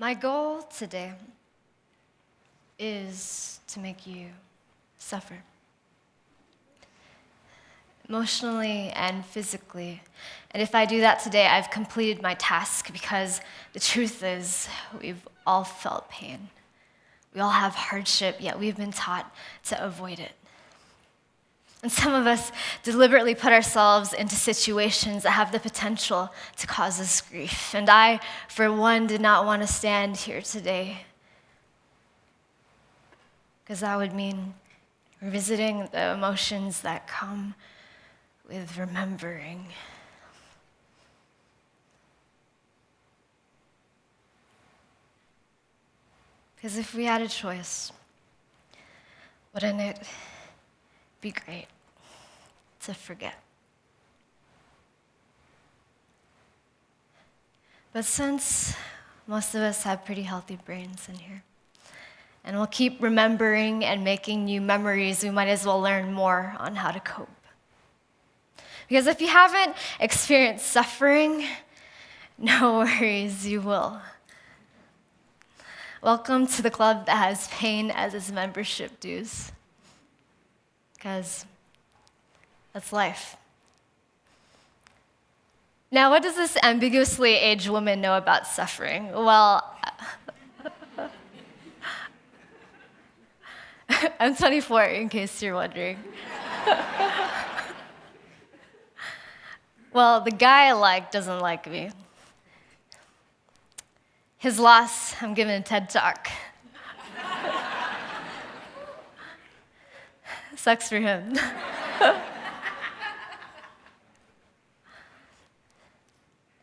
My goal today is to make you suffer. Emotionally and physically. And if I do that today, I've completed my task, because the truth is, we've all felt pain. We all have hardship, yet we've been taught to avoid it. And some of us deliberately put ourselves into situations that have the potential to cause us grief. And I, for one, did not want to stand here today, because that would mean revisiting the emotions that come with remembering. Because if we had a choice, wouldn't it be great to forget? But since most of us have pretty healthy brains in here, and we'll keep remembering and making new memories, we might as well learn more on how to cope. Because if you haven't experienced suffering, no worries, you will. Welcome to the club that has pain as its membership dues. Because that's life. Now, what does this ambiguously aged woman know about suffering? Well, I'm 24, in case you're wondering. Well, the guy I like doesn't like me. His loss, I'm giving a TED Talk. Sucks for him.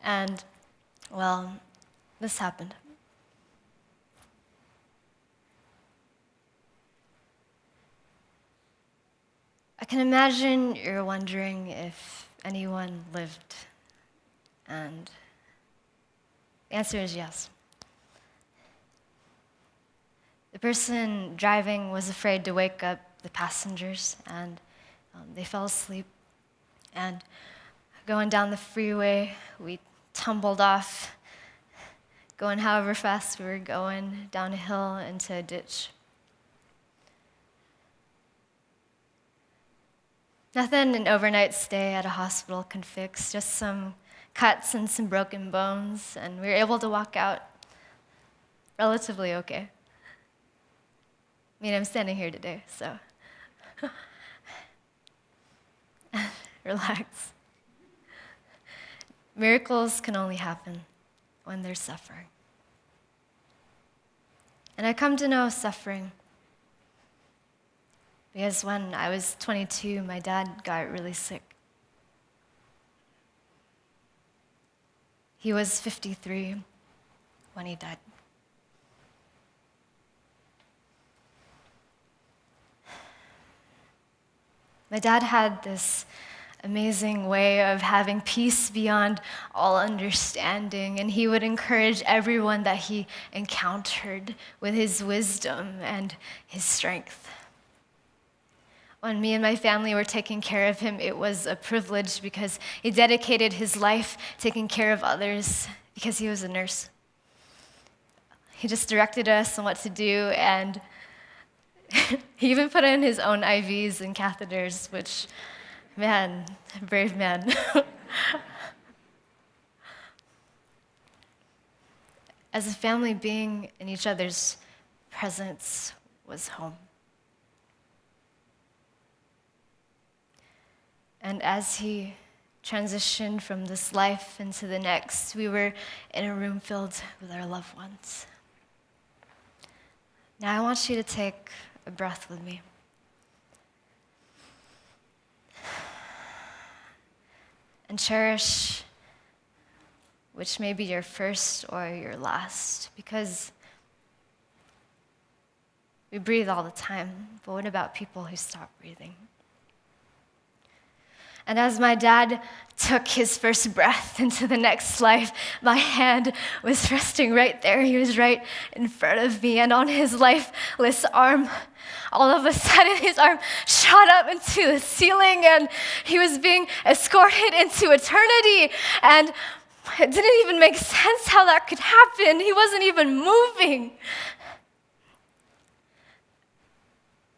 And, well, this happened. I can imagine you're wondering if anyone lived, and the answer is yes. The person driving was afraid to wake up the passengers, and they fell asleep. And going down the freeway, we tumbled off, going however fast we were going, down a hill into a ditch. Nothing an overnight stay at a hospital can fix, just some cuts and some broken bones, and we were able to walk out relatively okay. I mean, I'm standing here today, so relax. Miracles can only happen when there's suffering. And I come to know suffering because when I was 22, my dad got really sick. He was 53 when he died. My dad had this amazing way of having peace beyond all understanding, and he would encourage everyone that he encountered with his wisdom and his strength. When me and my family were taking care of him, it was a privilege because he dedicated his life taking care of others because he was a nurse. He just directed us on what to do, and he even put in his own IVs and catheters, which, man, brave man. As a family, being in each other's presence was home. And as he transitioned from this life into the next, we were in a room filled with our loved ones. Now I want you to take a breath with me. And cherish which may be your first or your last, because we breathe all the time, but what about people who stop breathing? And as my dad took his first breath into the next life, my hand was resting right there. He was right in front of me, and on his lifeless arm, all of a sudden his arm shot up into the ceiling, and he was being escorted into eternity. And It didn't even make sense how that could happen. He wasn't even moving.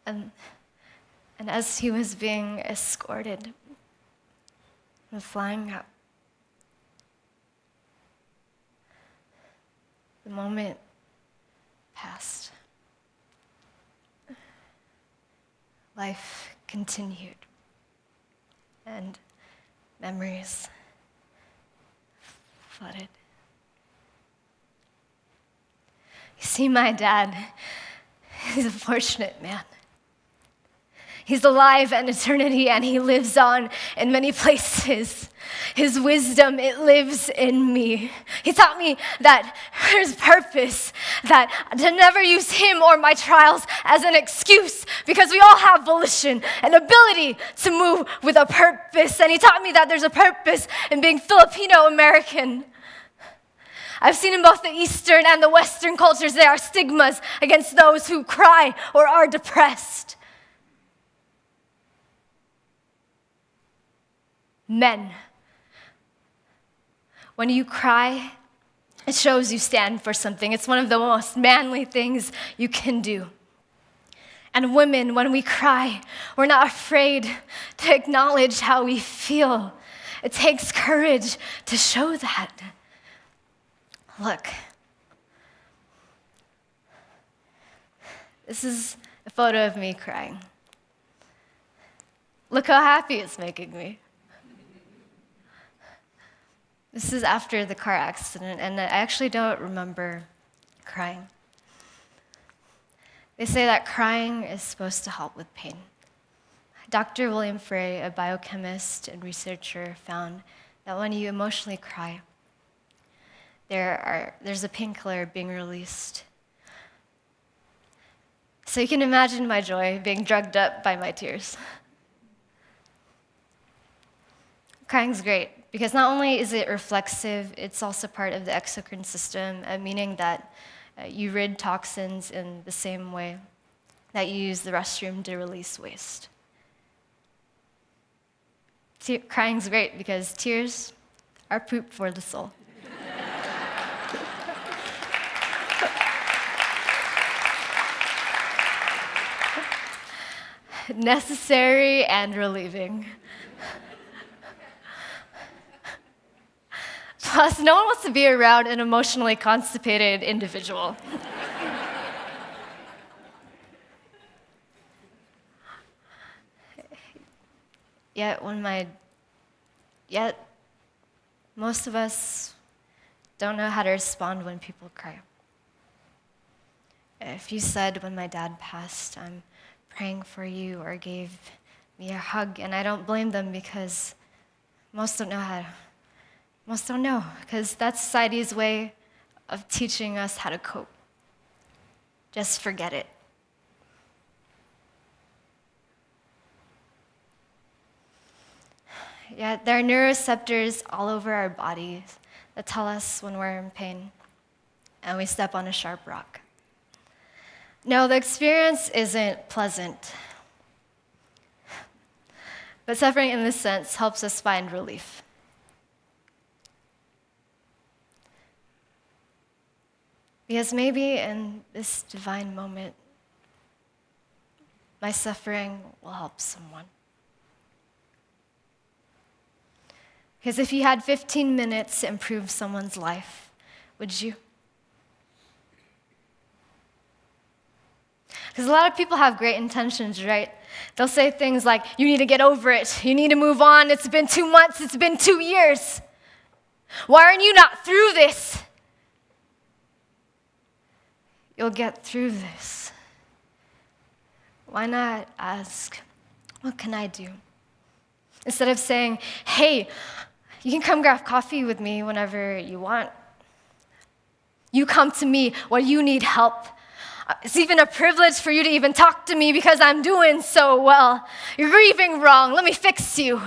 And as he was being escorted and flying up, the moment passed. Life continued, and memories flooded. You see, my dad, he's a fortunate man. He's alive in eternity, and he lives on in many places. His wisdom, it lives in me. He taught me that there's purpose, that to never use him or my trials as an excuse, because we all have volition and ability to move with a purpose. And he taught me that there's a purpose in being Filipino-American. I've seen in both the Eastern and the Western cultures, there are stigmas against those who cry or are depressed. Men, when you cry, it shows you stand for something. It's one of the most manly things you can do. And women, when we cry, we're not afraid to acknowledge how we feel. It takes courage to show that. Look, this is a photo of me crying. Look how happy it's making me. This is after the car accident, and I actually don't remember crying. They say that crying is supposed to help with pain. Dr. William Frey, a biochemist and researcher, found that when you emotionally cry, there's a painkiller being released. So you can imagine my joy being drugged up by my tears. Crying's great, because not only is it reflexive, it's also part of the exocrine system, meaning that you rid toxins in the same way that you use the restroom to release waste. Crying's great because tears are poop for the soul. Necessary and relieving. Plus, no one wants to be around an emotionally constipated individual. Yet most of us don't know how to respond when people cry. If you said when my dad passed, I'm praying for you, or gave me a hug, and I don't blame them, because most don't know, because that's society's way of teaching us how to cope. Just forget it. Yeah, there are neuroreceptors all over our bodies that tell us when we're in pain and we step on a sharp rock. No, the experience isn't pleasant, but suffering in this sense helps us find relief. Because maybe in this divine moment, my suffering will help someone. Because if you had 15 minutes to improve someone's life, would you? Because a lot of people have great intentions, right? They'll say things like, you need to get over it. You need to move on. It's been 2 months. It's been 2 years. Why aren't you not through this? You'll get through this. Why not ask, what can I do? Instead of saying, hey, you can come grab coffee with me whenever you want. You come to me when you need help. It's even a privilege for you to even talk to me because I'm doing so well. You're grieving wrong. Let me fix you.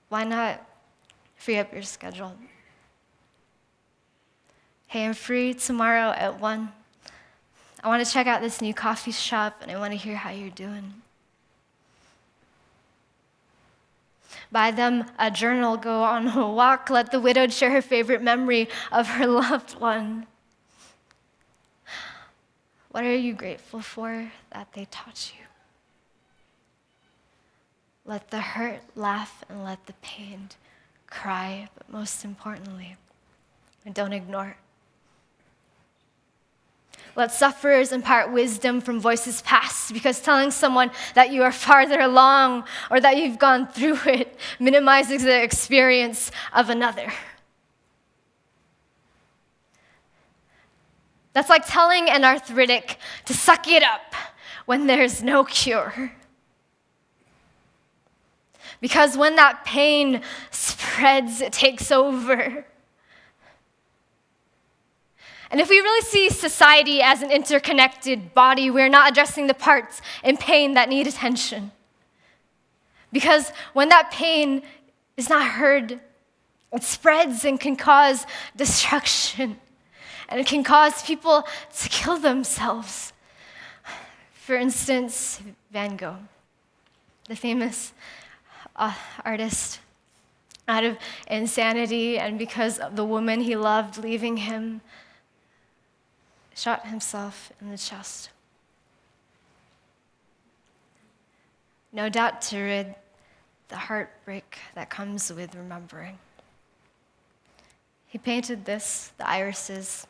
Why not free up your schedule? Hey, I'm free tomorrow at 1. I want to check out this new coffee shop, and I want to hear how you're doing. Buy them a journal, go on a walk, let the widowed share her favorite memory of her loved one. What are you grateful for that they taught you? Let the hurt laugh and let the pain cry, but most importantly, don't ignore it. Let sufferers impart wisdom from voices past, because telling someone that you are farther along or that you've gone through it minimizes the experience of another. That's like telling an arthritic to suck it up when there's no cure. Because when that pain spreads, it takes over. And if we really see society as an interconnected body, we're not addressing the parts in pain that need attention. Because when that pain is not heard, it spreads and can cause destruction. And it can cause people to kill themselves. For instance, Van Gogh, the famous artist, out of insanity and because of the woman he loved leaving him, shot himself in the chest. No doubt to rid the heartbreak that comes with remembering. He painted this, the irises,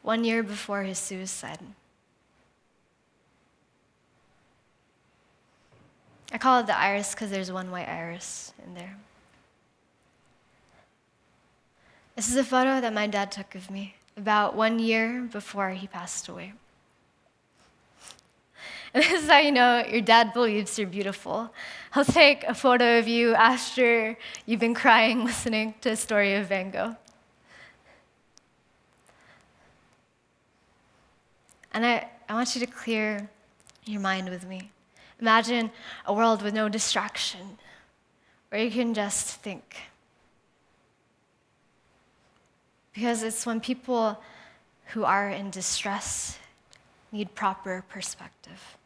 1 year before his suicide. I call it the iris because there's one white iris in there. This is a photo that my dad took of me about 1 year before he passed away. And this is how you know your dad believes you're beautiful. He'll take a photo of you after you've been crying listening to a story of Van Gogh. And I want you to clear your mind with me. Imagine a world with no distraction, where you can just think. Because it's when people who are in distress need proper perspective.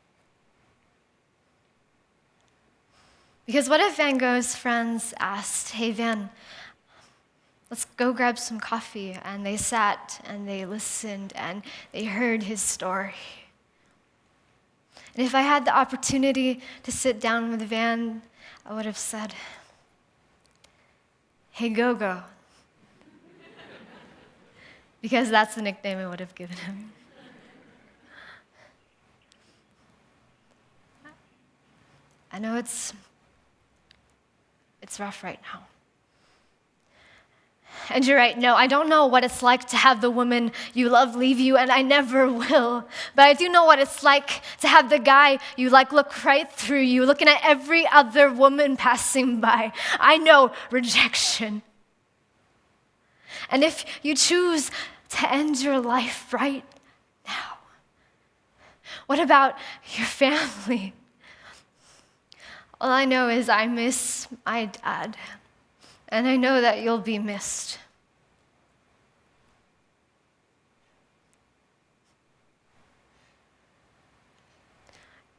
Because what if Van Gogh's friends asked, "Hey Van, let's go grab some coffee," and they sat and they listened and they heard his story. And if I had the opportunity to sit down with Van, I would have said, "Hey Go-Go," because that's the nickname I would have given him. I know it's rough right now. And you're right, no, I don't know what it's like to have the woman you love leave you, and I never will. But I do know what it's like to have the guy you like look right through you, looking at every other woman passing by. I know rejection. And if you choose to end your life right now, what about your family? All I know is I miss my dad, and I know that you'll be missed.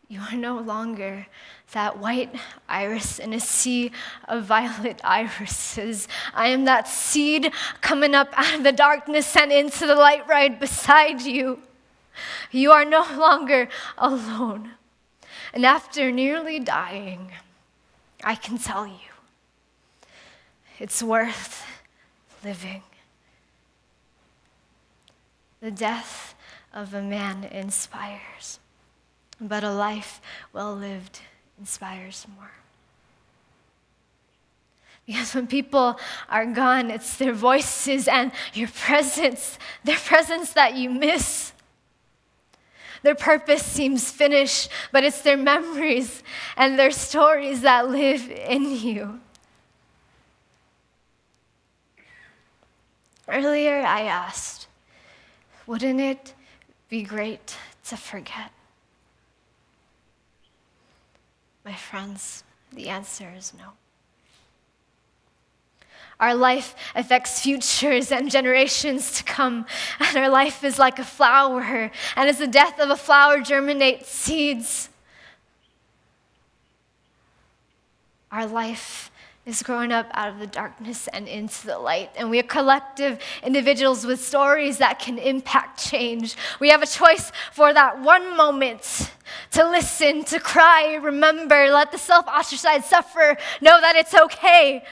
You are no longer that white iris in a sea of violet irises. I am that seed coming up out of the darkness and into the light right beside you. You are no longer alone. And after nearly dying, I can tell you, it's worth living. The death of a man inspires, but a life well lived inspires more. Because when people are gone, it's their voices and your presence, their presence that you miss. Their purpose seems finished, but it's their memories and their stories that live in you. Earlier, I asked, wouldn't it be great to forget? My friends, the answer is no. Our life affects futures and generations to come, and our life is like a flower, and as the death of a flower germinates seeds, our life is growing up out of the darkness and into the light. And we are collective individuals with stories that can impact change. We have a choice for that one moment to listen, to cry, remember, let the self-ostracized suffer, know that it's okay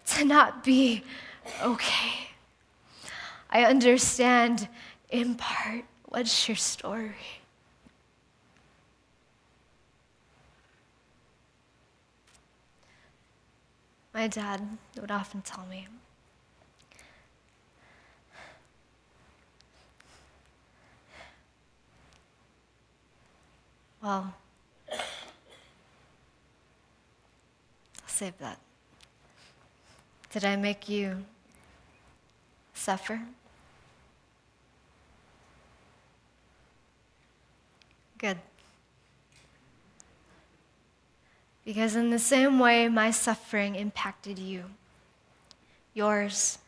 to not be okay. I understand in part. What's your story? My dad would often tell me, well, I'll save that. Did I make you suffer? Good. Because in the same way my suffering impacted you, yours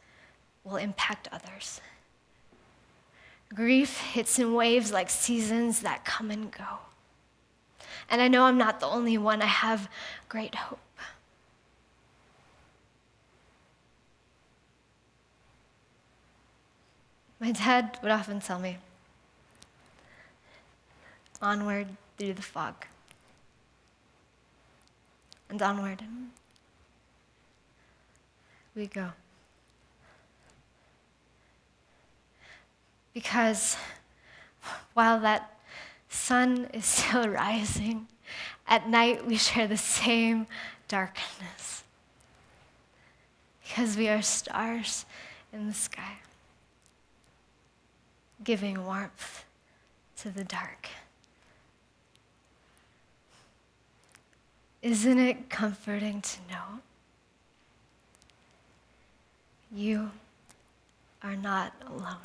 will impact others. Grief hits in waves like seasons that come and go. And I know I'm not the only one. I have great hope. My dad would often tell me, onward through the fog. And onward we go. Because while that sun is still rising, at night we share the same darkness. Because we are stars in the sky, giving warmth to the dark. Isn't it comforting to know you are not alone?